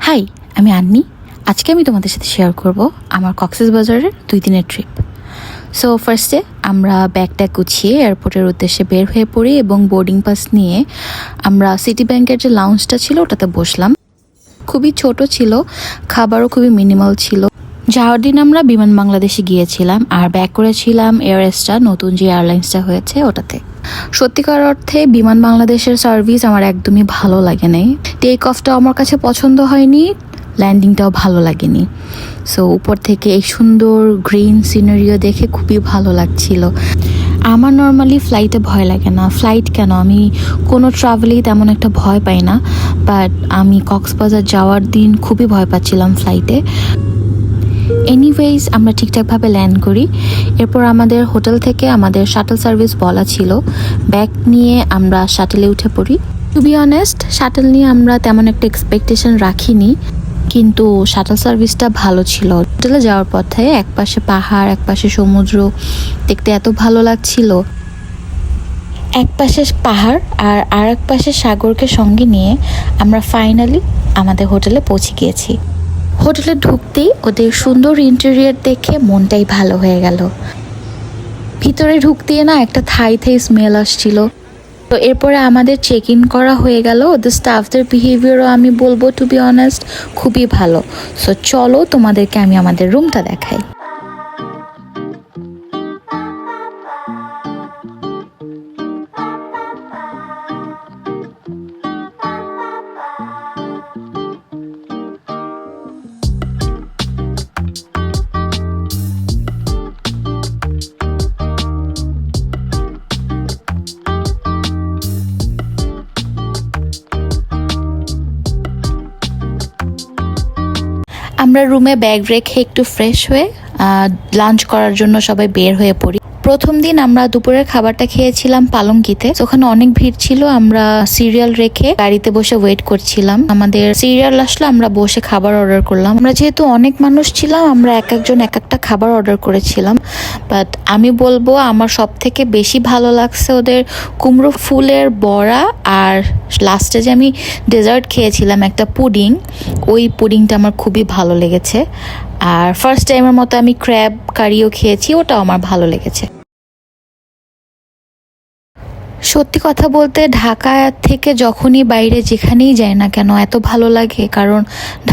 High, আমি আন্নি। আজকে আমি তোমাদের সাথে শেয়ার করব আমার কক্সবাজারের 2 দিনের ট্রিপ। সো ফার্স্টে আমরা ব্যাগটা গুছিয়ে এয়ারপোর্টের উদ্দেশ্যে বের হয়ে পড়ি এবং বোর্ডিং পাস নিয়ে আমরা সিটি ব্যাংকের যে লাউঞ্জটা ছিল ওটাতে বসলাম। খুবই ছোট ছিল, খাবারও খুবই মিনিমাল ছিল। যাওয়ার দিন আমরা বিমান বাংলাদেশে গিয়েছিলাম আর ব্যাক করেছিলাম এয়ার এশিয়া, নতুন যে এয়ারলাইন্সটা হয়েছে ওটাতে। সত্যিকার অর্থে বিমান বাংলাদেশের সার্ভিস আমার একদমই ভালো লাগে নাই। টেক অফটাও আমার কাছে পছন্দ হয়নি, ল্যান্ডিংটাও ভালো লাগেনি। সো উপর থেকে এই সুন্দর গ্রিন সিনারিও দেখে খুবই ভালো লাগছিল। আমার নর্মালি ফ্লাইটে ভয় লাগে না, ফ্লাইট কেন, আমি কোনো ট্রাভেলেই তেমন একটা ভয় পাই না, বাট আমি কক্সবাজার যাওয়ার দিন খুবই ভয় পাচ্ছিলাম ফ্লাইটে। এনিওয়েজ আমরা ঠিকঠাকভাবে ল্যান্ড করি। এরপর আমাদের হোটেল থেকে আমাদের শাটল সার্ভিস বলা ছিল, ব্যাগ নিয়ে আমরা শাটলে উঠে পড়ি। টু বি অনেস্ট, শাটল নিয়ে আমরা তেমন একটা এক্সপেকটেশন রাখিনি, কিন্তু শাটল সার্ভিসটা ভালো ছিল। হোটেলে যাওয়ার পথে একপাশে পাহাড়, একপাশে সমুদ্র, দেখতে এত ভালো লাগছিল। এক পাশে পাহাড় আর এক পাশে সাগরকে সঙ্গে নিয়ে আমরা ফাইনালি আমাদের হোটেলে পৌঁছে গিয়েছি। হোটেলে ঢুকতেই ওদের সুন্দর ইন্টেরিয়র দেখে মনটাই ভালো হয়ে গেল। ভিতরে ঢুকতেই না একটা থাই স্মেল আসছিল। তো এরপরে আমাদের চেক ইন করা হয়ে গেল। ওদের স্টাফদের বিহেভিয়ারও আমি বলবো টু বি অনেস্ট খুবই ভালো। সো চলো তোমাদেরকে আমি আমাদের রুমটা দেখাই। আমরা রুমে ব্যাগ রেখে একটু ফ্রেশ হয়ে লাঞ্চ করার জন্য সবাই বের হয়ে পড়ি। প্রথম দিন আমরা দুপুরের খাবারটা খেয়েছিলাম পালঙ্কিতে। ওখানে অনেক ভিড় ছিল, আমরা সিরিয়াল রেখে গাড়িতে বসে ওয়েট করছিলাম। আমাদের সিরিয়াল আসলে আমরা বসে খাবার অর্ডার করলাম। আমরা যেহেতু অনেক মানুষ ছিলাম, আমরা এক একজন এক একটা খাবার অর্ডার করেছিলাম। বাট আমি বলবো আমার সব থেকে বেশি ভালো লাগছে ওদের কুমড়ো ফুলের বড়া, আর লাস্টে যে আমি ডেজার্ট খেয়েছিলাম একটা পুডিং, ওই পুডিংটা আমার খুবই ভালো লেগেছে। আর ফার্স্ট টাইমের মতো আমি ক্র্যাব কারিও খেয়েছি, ওটাও আমার ভালো লেগেছে। সত্যি কথা বলতে ঢাকা থেকে যখনই বাইরে যেখানেই যাই না কেন এত ভালো লাগে, কারণ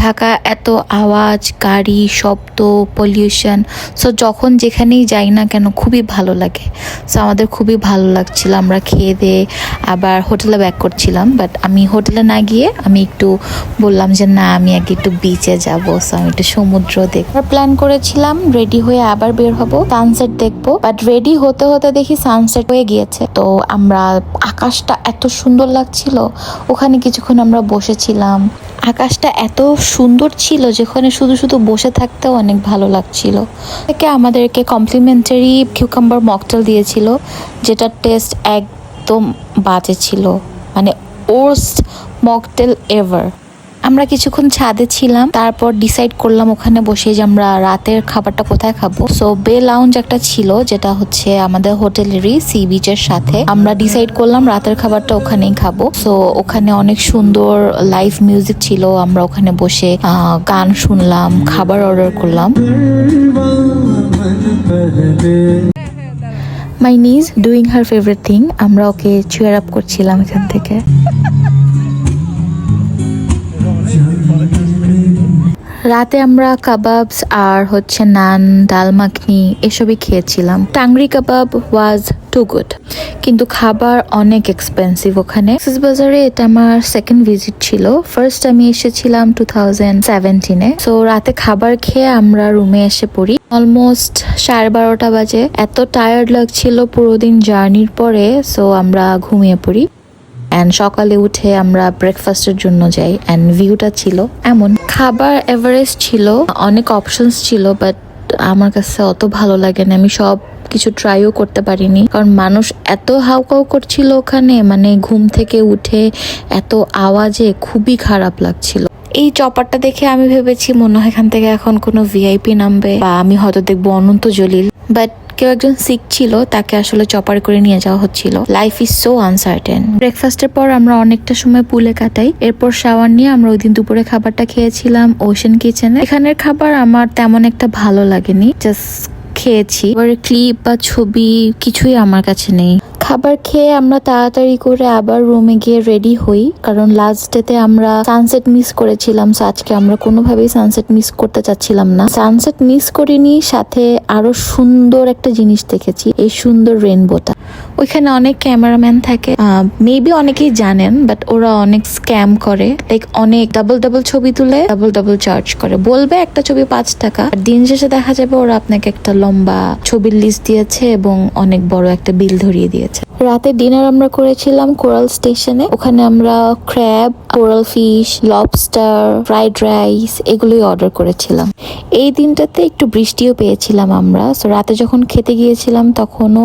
ঢাকা এত আওয়াজ, গাড়ি, শব্দ, পলিউশন। সো যখন যেখানেই যাই না কেন খুবই ভালো লাগে। সো আমাদের খুবই ভালো লাগছিল। আমরা খেয়ে দিয়ে আবার হোটেলে ব্যাক করছিলাম, বাট আমি হোটেলে না গিয়ে আমি একটু বললাম যে না, আমি আগে একটু বিচে যাবো। সো আমি একটু সমুদ্র দেখবো প্ল্যান করেছিলাম। রেডি হয়ে আবার বের হবো, সানসেট দেখবো। বাট রেডি হতে হতে দেখি সানসেট হয়ে গিয়েছে। তো আমরা আকাশটা এত সুন্দর লাগছিল, ওখানে কিছুক্ষণ আমরা বসেছিলাম। আকাশটা এত সুন্দর ছিল যেখানে শুধু শুধু বসে থাকতেও অনেক ভালো লাগছিল। থেকে আমাদেরকে কমপ্লিমেন্টারি কিউকাম্বার মকটেল দিয়েছিল, যেটা টেস্ট একদম বাজে ছিল, মানে ওর্স্ট মকটেল এভার। আমরা কিছুক্ষণ ছাদে ছিলাম, তারপর ডিসাইড করলাম ওখানে বসে যে আমরা রাতের খাবারটা কোথায় খাবো। সো বে লাউঞ্জ একটা ছিল, যেটা হচ্ছে আমাদের হোটেলেরই সি বিচের সাথে। আমরা ডিসাইড করলাম রাতের খাবারটা ওখানেই খাবো। সো ওখানে অনেক সুন্দর লাইভ মিউজিক ছিল, আমরা ওখানে বসে গান শুনলাম, খাবার অর্ডার করলাম। মাই নিজ ডুইং হার ফেভারিট থিং, আমরা ওকে চিয়ার আপ করছিলাম এখান থেকে। রাতে আমরা কাবাবস আর হচ্ছে নান, ডাল মাখনি এসবই খেয়েছিলাম। টাংরি কাবাব ওয়াজ টু গুড, কিন্তু খাবার অনেক এক্সপেন্সিভ ওখানে। কক্সবাজারে এটা আমার সেকেন্ড ভিজিট ছিল। ফার্স্ট আমি এসেছিলাম 2017-এ। সো রাতে খাবার খেয়ে আমরা রুমে এসে পড়ি অলমোস্ট 12:30 বাজে। এত টায়ার্ড লাগছিল পুরো দিন জার্নির পরে, সো আমরা ঘুমিয়ে পড়ি। অ্যান্ড সকালে উঠে আমরা ব্রেকফাস্টের জন্য যাই, অ্যান্ড ভিউটা ছিল এমন। খাবার এভারেস্ট ছিল, অনেক অপশনস ছিল, বাট আমার কাছে অত ভালো লাগে না। আমি সব কিছু ট্রাইও করতে পারিনি, কারণ মানুষ এত হাউকাউ করছিল ওখানে, মানে ঘুম থেকে উঠে এত আওয়াজে খুবই খারাপ লাগছিল। এই চপারটা দেখে আমি ভেবেছি মনে হয় এখান থেকে এখন কোনো ভিআইপি নামবে বা আমি হয়তো দেখবো অনন্ত জলিল, বাট কেউ একজন সিক ছিল, তাকে আসলে চপার করে নিয়ে যাওয়া হচ্ছিল। Life is so uncertain. ব্রেকফাস্টের পর আমরা অনেকটা সময় পুলে কাটাই, এরপর শাওয়ার নিয়ে আমরা ওই দিন দুপুরে খাবারটা খেয়েছিলাম ওশেন কিচেনে। এখানের খাবার আমার তেমন একটা ভালো লাগেনি, জাস্ট খেয়েছি। এবার ক্লিপ বা ছবি কিছুই আমার কাছে নেই। খাবার খেয়ে আমরা তাড়াতাড়ি করে আবার রুমে গিয়ে রেডি হই, কারণ লাস্ট ডেতে আমরা সানসেট মিস করেছিলাম। সো আজকে আমরা কোনোভাবেই সানসেট মিস করতে চাচ্ছিলাম না। সানসেট মিস করিনি, সাথে আরো সুন্দর একটা জিনিস দেখেছি, এই সুন্দর রেইনবোটা। ওইখানে অনেক ক্যামেরাম্যান থাকে, মেবি অনেকেই জানেন, বাট ওরা অনেক স্ক্যাম করে। লাইক অনেক ডাবল ছবি তুলে ডাবল চার্জ করে, বলবে একটা ছবি 5 টাকা, আর দিন শেষে দেখা যাবে ওরা আপনাকে একটা লম্বা ছবির লিস্ট দিয়েছে এবং অনেক বড় একটা বিল ধরিয়ে দিয়েছে। রাতে ডিনার আমরা করেছিলাম কোরাল স্টেশনে। ওখানে আমরা crab, coral fish, lobster, fried rice এগুলোই অর্ডার করেছিলাম। এই দিনটাতে একটু বৃষ্টিও পেয়েছিলাম আমরা। সো রাতে যখন খেতে গিয়েছিলাম তখনও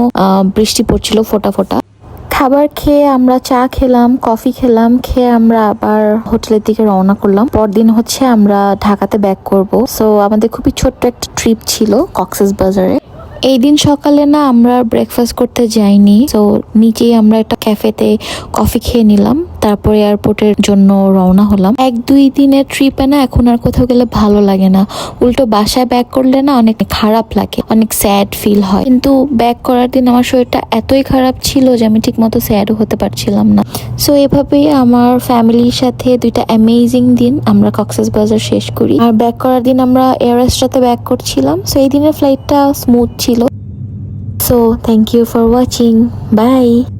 বৃষ্টি পড়ছিল ফোঁটা ফোঁটা। খাবার খেয়ে আমরা চা খেলাম, কফি খেলাম, খেয়ে আমরা আবার হোটেলের দিকে রওনা করলাম। পরদিন হচ্ছে আমরা ঢাকাতে ব্যাক করব। সো আমাদের খুবই ছোট্ট একটা ট্রিপ ছিল কক্সেস বাজারে। এই দিন সকালে না আমরা ব্রেকফাস্ট করতে যাইনি, তো নিচেই আমরা একটা ক্যাফেতে কফি খেয়ে নিলাম, তারপরে এয়ারপোর্টের জন্য রওনা হলাম। 1-2 দিনের ট্রিপে না এখন আর কোথাও গেলে ভালো লাগে না, উল্টো বাসায় ব্যাক করলে না অনেক খারাপ লাগে, অনেক স্যাড ফিল হয়। কিন্তু ব্যাক করার দিন আমার শরীরটা এতই খারাপ ছিল যে আমি ঠিক মতো স্যাডও হতে পারছিলাম না। সো এভাবেই আমার ফ্যামিলির সাথে 2টা অ্যামেজিং দিন আমরা কক্সেস বাজার শেষ করি। আর ব্যাক করার দিন আমরা এয়ার এস্ট্রাতে ব্যাক করছিলাম। সো এই দিনের ফ্লাইটটা স্মুথ ছিল। So thank you for watching. Bye.